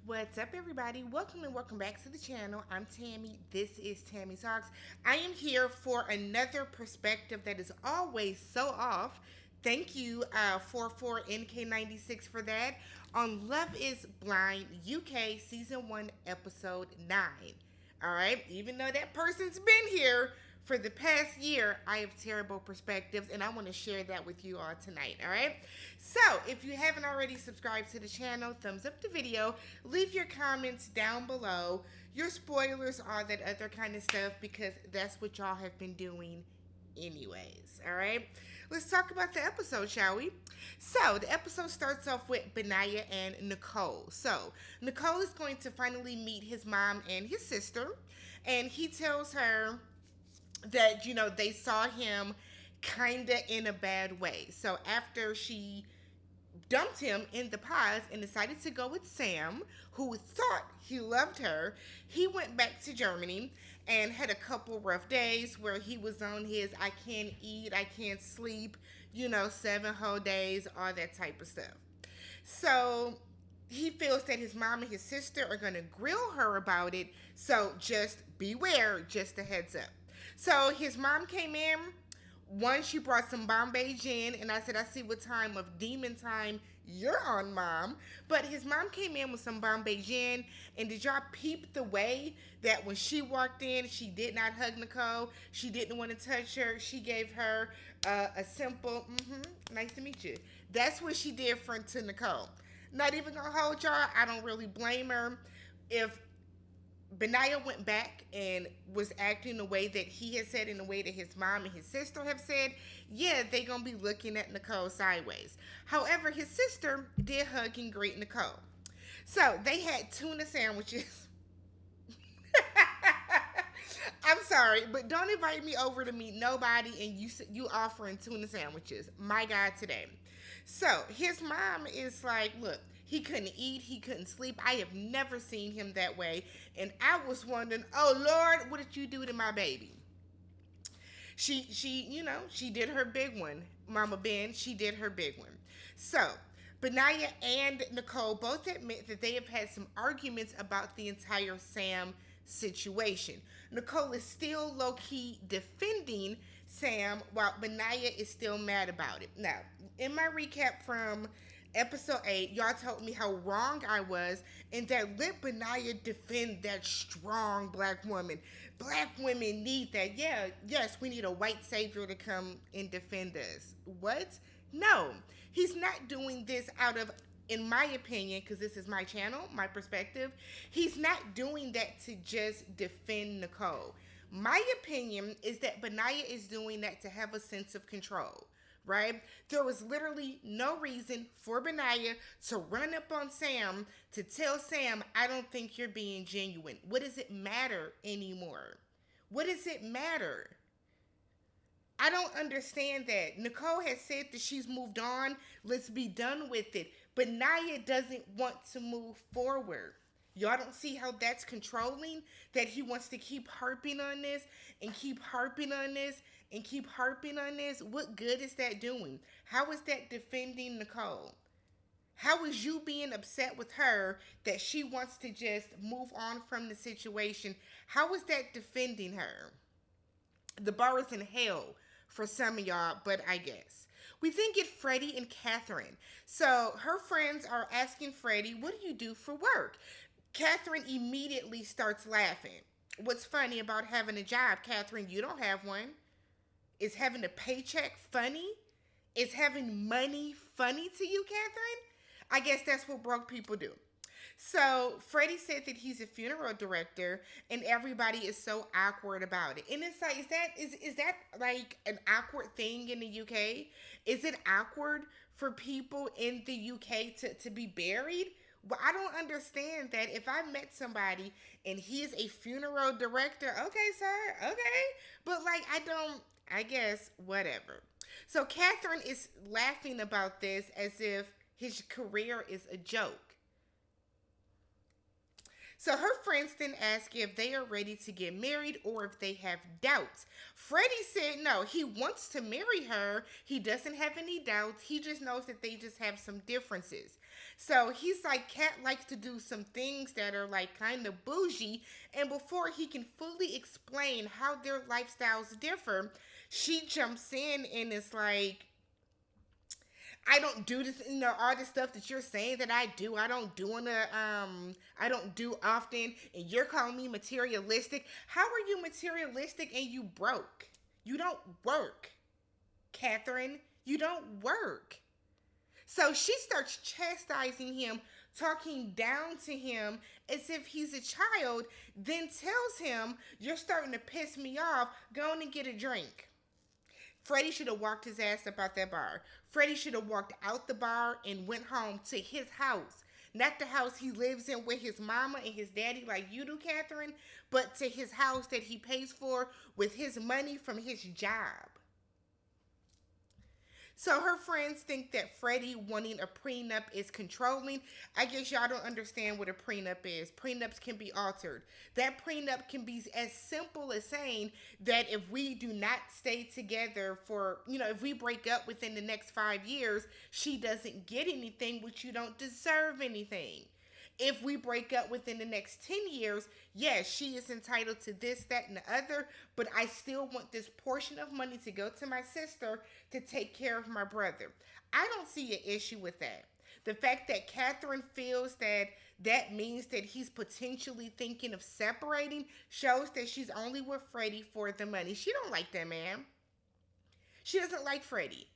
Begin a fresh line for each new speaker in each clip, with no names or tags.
What's up, everybody? Welcome and welcome back to the channel. I'm Tammy. This is TammyTalks. I am here for another perspective that is always so off. Thank you, 44NK96 for that. On Love is Blind UK Season 1, Episode 9. All right? Even though that person's been here for the past year, I have terrible perspectives, and I want to share that with you all tonight, all right? So, if you haven't already subscribed to the channel, thumbs up the video, leave your comments down below, your spoilers, all that other kind of stuff, because that's what y'all have been doing anyways, all right? Let's talk about the episode, shall we? So, the episode starts off with Beniah and Nicole. So, Nicole is going to finally meet his mom and his sister, and he tells her that they saw him kind of in a bad way. So after she dumped him in the pods and decided to go with Sam, who thought he loved her, he went back to Germany and had a couple rough days where he was on his I can't eat, I can't sleep, 7 whole days, all that type of stuff. So he feels that his mom and his sister are going to grill her about it, so just beware, just a heads up. So his mom came in. One, she brought some Bombay gin, and I said, I see what time of demon time you're on, Mom. But his mom came in with some Bombay gin, and did y'all peep the way that when she walked in, she did not hug Nicole. She didn't want to touch her. She gave her a simple, nice to meet you. That's what she did to Nicole. Not even gonna hold y'all. I don't really blame her. If Beniah went back and was acting the way that he had said, in the way that his mom and his sister have said, yeah, they gonna be looking at Nicole sideways. However, his sister did hug and greet Nicole. So they had tuna sandwiches. I'm sorry, but don't invite me over to meet nobody and you offering tuna sandwiches. My God, today. So his mom is like, look, he couldn't eat, he couldn't sleep. I have never seen him that way. And I was wondering, oh Lord, what did you do to my baby? She did her big one. Mama Ben, she did her big one. So, Beniah and Nicole both admit that they have had some arguments about the entire Sam situation. Nicole is still low-key defending Sam, while Beniah is still mad about it. Now, in my recap from episode 8, y'all told me how wrong I was, and that let Beniah defend that strong black woman. Black women need that. Yeah, yes, we need a white savior to come and defend us. What? No, he's not doing this out of, in my opinion, because this is my channel, my perspective, he's not doing that to just defend Nicole. My opinion is that Beniah is doing that to have a sense of control. Right? There was literally no reason for Beniah to run up on Sam to tell Sam, I don't think you're being genuine. What does it matter anymore? What does it matter? I don't understand that. Nicole has said that she's moved on. Let's be done with it. But Beniah doesn't want to move forward. Y'all don't see how that's controlling? That he wants to keep harping on this and keep harping on this and keep harping on this? What good is that doing? How is that defending Nicole? How is you being upset with her that she wants to just move on from the situation? How is that defending her? The bar is in hell for some of y'all, but I guess. We then get Freddy and Catherine. So her friends are asking Freddy, what do you do for work? Catherine immediately starts laughing. What's funny about having a job, Catherine? You don't have one. Is having a paycheck funny? Is having money funny to you, Catherine? I guess that's what broke people do. So Freddie said that he's a funeral director and everybody is so awkward about it. And it's like, is that like an awkward thing in the UK? Is it awkward for people in the UK to be buried? Well, I don't understand that. If I met somebody and he is a funeral director, okay, sir, okay. But like, I guess, whatever. So Catherine is laughing about this as if his career is a joke. So her friends then ask if they are ready to get married or if they have doubts. Freddie said no, he wants to marry her. He doesn't have any doubts. He just knows that they just have some differences. So he's like, Cat likes to do some things that are like kind of bougie. And before he can fully explain how their lifestyles differ, she jumps in and is like, I don't do this, all the stuff that you're saying that I do. I don't do often, and you're calling me materialistic. How are you materialistic and you broke? You don't work, Catherine. You don't work. So she starts chastising him, talking down to him as if he's a child, then tells him, "You're starting to piss me off. Go on and get a drink." Freddie should have walked his ass up out that bar. Freddie should have walked out the bar and went home to his house. Not the house he lives in with his mama and his daddy like you do, Catherine, but to his house that he pays for with his money from his job. So her friends think that Freddie wanting a prenup is controlling. I guess y'all don't understand what a prenup is. Prenups can be altered. That prenup can be as simple as saying that if we do not stay together for, if we break up within the next 5 years, she doesn't get anything, which you don't deserve anything. If we break up within the next 10 years, yes, she is entitled to this, that, and the other, but I still want this portion of money to go to my sister to take care of my brother. I don't see an issue with that. The fact that Catherine feels that that means that he's potentially thinking of separating shows that she's only with Freddie for the money. She don't like that man. She doesn't like Freddie.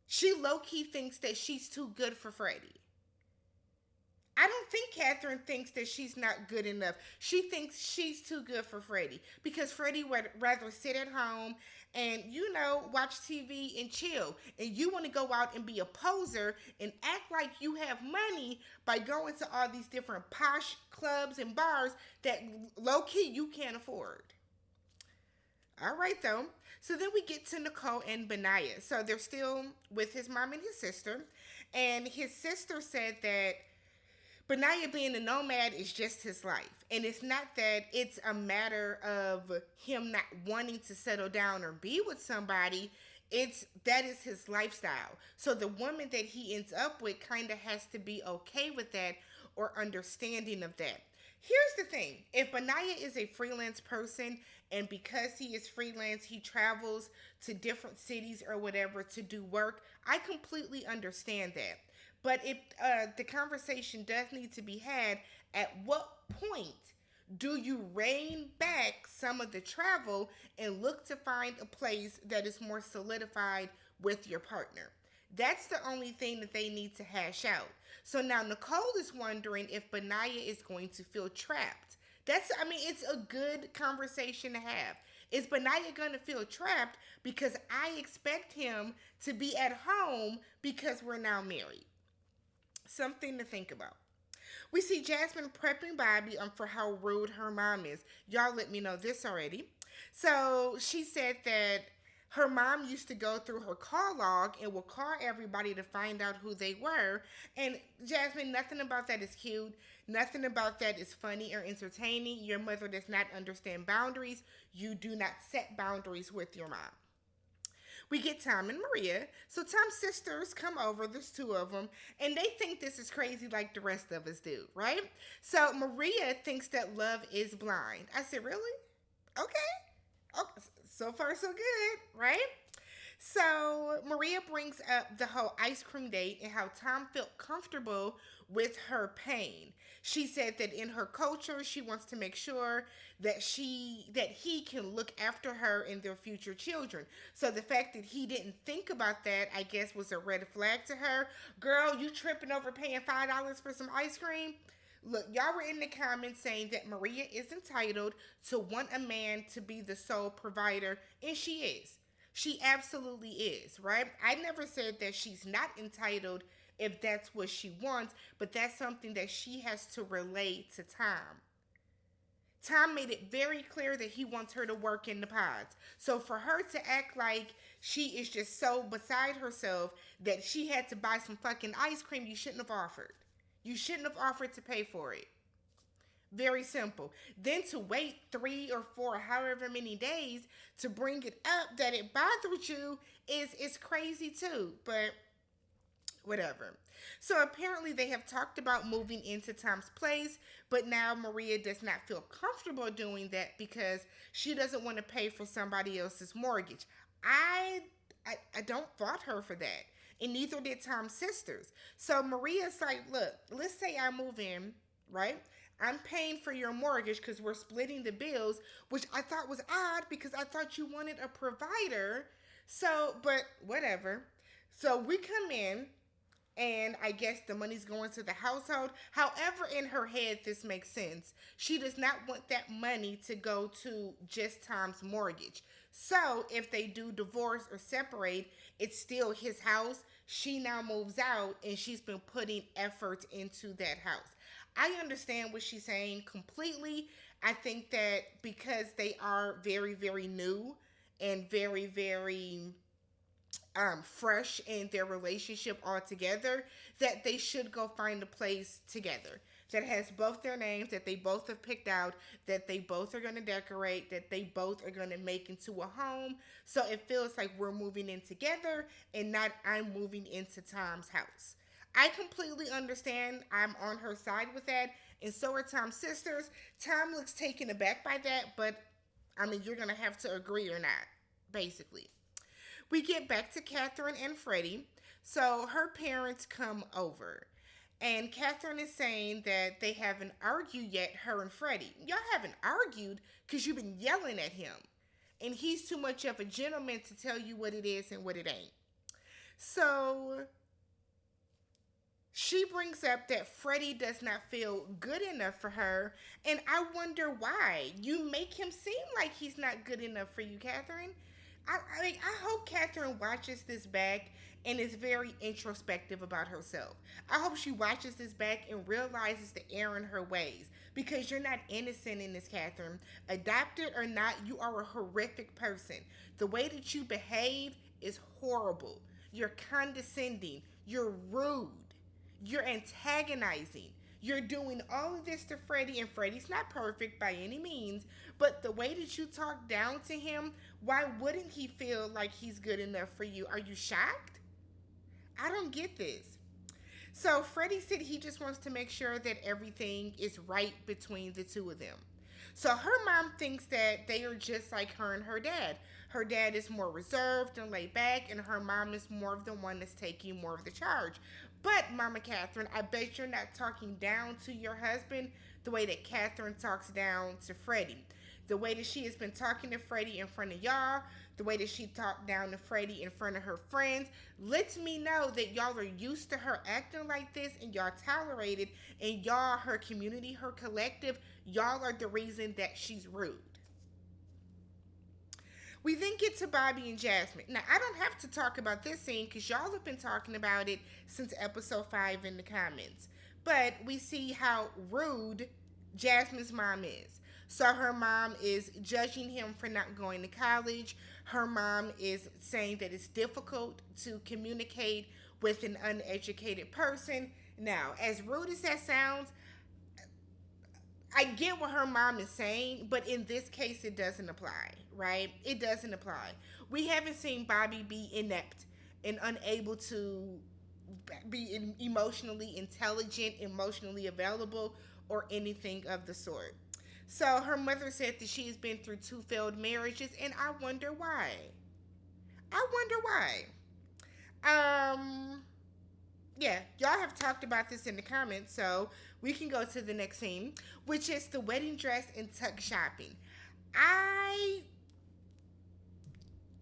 She low-key thinks that she's too good for Freddie. I don't think Catherine thinks that she's not good enough. She thinks she's too good for Freddie because Freddie would rather sit at home and, watch TV and chill. And you want to go out and be a poser and act like you have money by going to all these different posh clubs and bars that low-key you can't afford. All right, though. So then we get to Nicole and Beniah. So they're still with his mom and his sister. And his sister said that Beniah being a nomad is just his life. And it's not that it's a matter of him not wanting to settle down or be with somebody. That is his lifestyle. So the woman that he ends up with kind of has to be okay with that or understanding of that. Here's the thing. If Beniah is a freelance person and because he is freelance, he travels to different cities or whatever to do work, I completely understand that. But the conversation does need to be had. At what point do you rein back some of the travel and look to find a place that is more solidified with your partner? That's the only thing that they need to hash out. So now Nicole is wondering if Beniah is going to feel trapped. It's a good conversation to have. Is Beniah going to feel trapped because I expect him to be at home because we're now married? Something to think about. We see Jasmine prepping Bobby for how rude her mom is. Y'all let me know this already. So she said that her mom used to go through her call log and would call everybody to find out who they were. And Jasmine, nothing about that is cute. Nothing about that is funny or entertaining. Your mother does not understand boundaries. You do not set boundaries with your mom. We get Tom and Maria. So Tom's sisters come over, there's two of them, and they think this is crazy like the rest of us do, right? So Maria thinks that love is blind. I said, really? Okay. Okay. So far, so good, right? So Maria brings up the whole ice cream date and how Tom felt comfortable with her pain. She said that in her culture, she wants to make sure that he can look after her and their future children. So the fact that he didn't think about that, I guess, was a red flag to her. Girl, you tripping over paying $5 for some ice cream? Look, y'all were in the comments saying that Maria is entitled to want a man to be the sole provider, and she is. She absolutely is, right? I never said that she's not entitled if that's what she wants, but that's something that she has to relay to Tom. Tom made it very clear that he wants her to work in the pods. So for her to act like she is just so beside herself that she had to buy some fucking ice cream, you shouldn't have offered. You shouldn't have offered to pay for it. Very simple. Then to wait 3 or 4, however many days to bring it up that it bothered you is crazy too. But Whatever. So apparently they have talked about moving into Tom's place, but now Maria does not feel comfortable doing that because she doesn't want to pay for somebody else's mortgage. I I don't fault her for that. And neither did Tom's sisters. So Maria's like, look, let's say I move in, right? I'm paying for your mortgage because we're splitting the bills, which I thought was odd because I thought you wanted a provider. So, but whatever. So we come in, and I guess the money's going to the household. However, in her head, this makes sense. She does not want that money to go to just Tom's mortgage. So, if they do divorce or separate, it's still his house. She now moves out, and she's been putting effort into that house. I understand what she's saying completely. I think that because they are very, very new and very, very fresh in their relationship altogether, that they should go find a place together that has both their names, that they both have picked out, that they both are going to decorate, that they both are going to make into a home. So it feels like we're moving in together and not I'm moving into Tom's house. I completely understand. I'm on her side with that. And so are Tom's sisters. Tom looks taken aback by that, but I mean, you're going to have to agree or not, basically. We get back to Catherine and Freddie. So her parents come over. And Catherine is saying that they haven't argued yet, her and Freddie. Y'all haven't argued because you've been yelling at him. And he's too much of a gentleman to tell you what it is and what it ain't. So she brings up that Freddie does not feel good enough for her. And I wonder why. You make him seem like he's not good enough for you, Catherine. I hope Catherine watches this back and is very introspective about herself. I hope she watches this back and realizes the error in her ways. Because you're not innocent in this, Catherine. Adopted or not, you are a horrific person. The way that you behave is horrible. You're condescending. You're rude. You're antagonizing. You're doing all of this to Freddie, and Freddie's not perfect by any means, but the way that you talk down to him, why wouldn't he feel like he's good enough for you? Are you shocked? I don't get this. So Freddie said he just wants to make sure that everything is right between the two of them. So her mom thinks that they are just like her and her dad. Her dad is more reserved and laid back, and her mom is more of the one that's taking more of the charge. But, Mama Catherine, I bet you're not talking down to your husband the way that Catherine talks down to Freddie. The way that she has been talking to Freddie in front of y'all, the way that she talked down to Freddie in front of her friends, lets me know that y'all are used to her acting like this and y'all tolerate it, and y'all, her community, her collective, y'all are the reason that she's rude. We then get to Bobby and Jasmine. Now, I don't have to talk about this scene because y'all have been talking about it since episode 5 in the comments. But we see how rude Jasmine's mom is. So her mom is judging him for not going to college. Her mom is saying that it's difficult to communicate with an uneducated person. Now, as rude as that sounds, I get what her mom is saying, but in this case, it doesn't apply, right? It doesn't apply. We haven't seen Bobby be inept and unable to be emotionally intelligent, emotionally available, or anything of the sort. So her mother said that she's been through 2 failed marriages, and I wonder why. I wonder why. Yeah, y'all have talked about this in the comments, so we can go to the next scene, which is the wedding dress and tuck shopping. I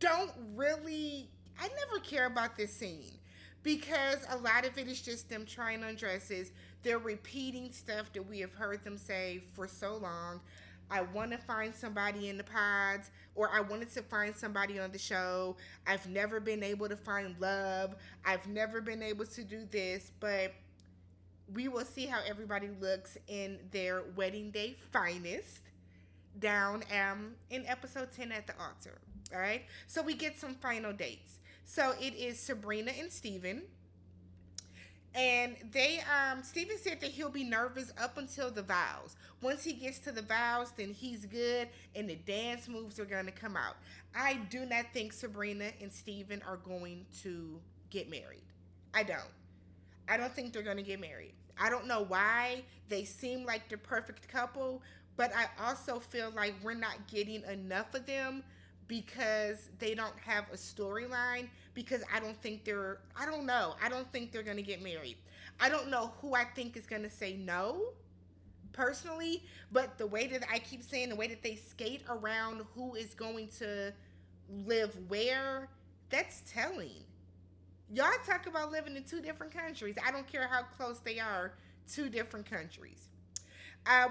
never care about this scene because a lot of it is just them trying on dresses. They're repeating stuff that we have heard them say for so long. I want to find somebody in the pods, or I wanted to find somebody on the show. I've never been able to find love. I've never been able to do this, but we will see how everybody looks in their wedding day finest down in episode 10 at the altar. All right. So we get some final dates. So it is Sabrina and Steven. And Steven said that he'll be nervous up until the vows. Once he gets to the vows, then he's good and the dance moves are going to come out. I do not think Sabrina and Steven are going to get married. I don't. I don't think they're going to get married. I don't know why. They seem like the perfect couple, but I also feel like we're not getting enough of them because they don't have a storyline. Because I don't think they're, I don't know. I don't think they're going to get married. I don't know who I think is going to say no personally, but the way that I keep saying, the way that they skate around who is going to live where, that's telling. Y'all talk about living in two different countries. I don't care how close they are, two different countries.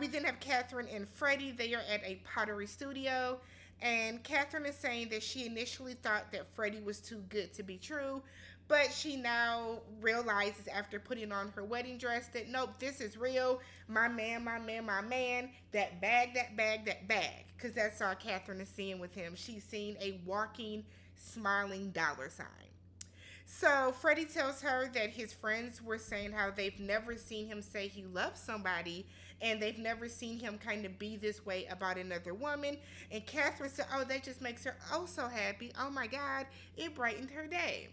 We then have Catherine and Freddie. They are at a pottery studio. And Catherine is saying that she initially thought that Freddie was too good to be true, but she now realizes after putting on her wedding dress that nope, this is real. My man, my man, my man. That bag, that bag, that bag. Because that's all Catherine is seeing with him. She's seeing a walking, smiling dollar sign. So Freddie tells her that his friends were saying how they've never seen him say he loves somebody and they've never seen him kind of be this way about another woman. And Catherine said, oh, that just makes her oh so happy. Oh my God, it brightened her day.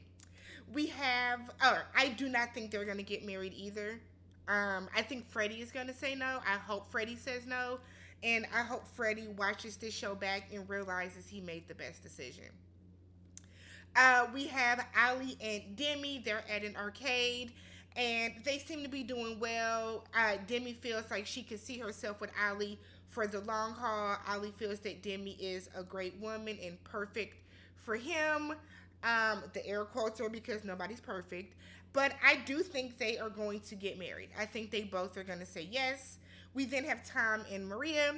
We have, I do not think they're going to get married either. I think Freddie is going to say no. I hope Freddie says no. And I hope Freddie watches this show back and realizes he made the best decision. We have Ali and Demi. They're at an arcade, and they seem to be doing well. Demi feels like she can see herself with Ali for the long haul. Ali feels that Demi is a great woman and perfect for him. The air quotes are because nobody's perfect. But I do think they are going to get married. I think they both are going to say yes. We then have Tom and Maria.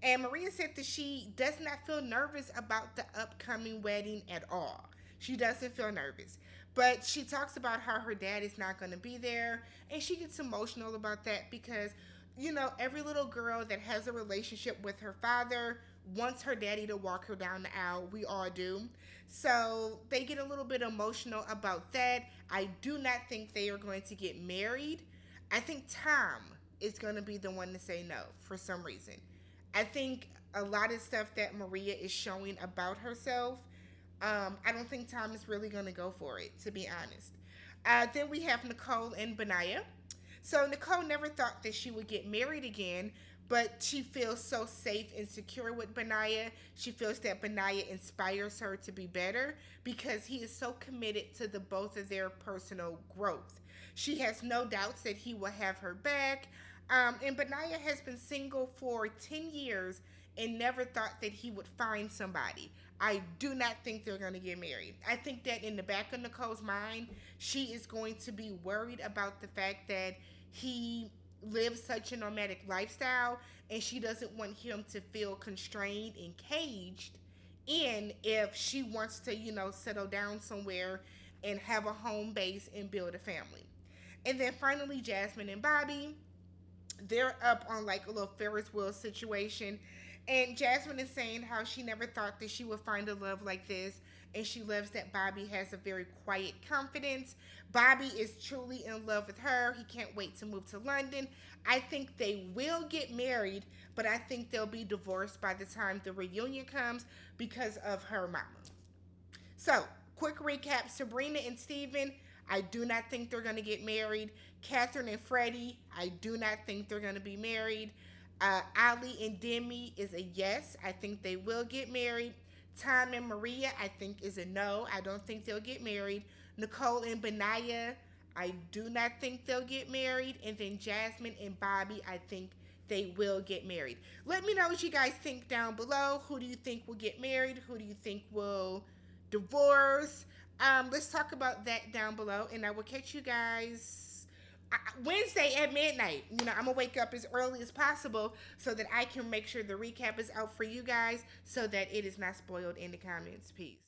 And Maria said that she does not feel nervous about the upcoming wedding at all. She doesn't feel nervous. But she talks about how her dad is not going to be there. And she gets emotional about that because, you know, every little girl that has a relationship with her father wants her daddy to walk her down the aisle. We all do. So they get a little bit emotional about that. I do not think they are going to get married. I think Tom is going to be the one to say no for some reason. I think a lot of stuff that Maria is showing about herself, I don't think Tom is really going to go for it, to be honest. Then we have Nicole and Beniah. So Nicole never thought that she would get married again, but she feels so safe and secure with Beniah. She feels that Beniah inspires her to be better because he is so committed to the both of their personal growth. She has no doubts that he will have her back. And Beniah has been single for 10 years and never thought that he would find somebody. I do not think they're going to get married. I think that in the back of Nicole's mind, she is going to be worried about the fact that he lives such a nomadic lifestyle and she doesn't want him to feel constrained and caged in if she wants to, you know, settle down somewhere and have a home base and build a family. And then finally, Jasmine and Bobby, they're up on like a little Ferris wheel situation. And Jasmine is saying how she never thought that she would find a love like this. And she loves that Bobby has a very quiet confidence. Bobby is truly in love with her. He can't wait to move to London. I think they will get married, but I think they'll be divorced by the time the reunion comes because of her mama. So, quick recap. Sabrina and Steven, I do not think they're going to get married. Catherine and Freddie, I do not think they're going to be married. Ali and Demi is a yes. I think they will get married. Tom and Maria, I think, is a no. I don't think they'll get married. Nicole and Beniah, I do not think they'll get married. And then Jasmine and Bobby, I think they will get married. Let me know what you guys think down below. Who do you think will get married? Who do you think will divorce? Let's talk about that down below. And I will catch you guys Wednesday at midnight. You know, I'm gonna wake up as early as possible so that I can make sure the recap is out for you guys so that it is not spoiled in the comments. Peace.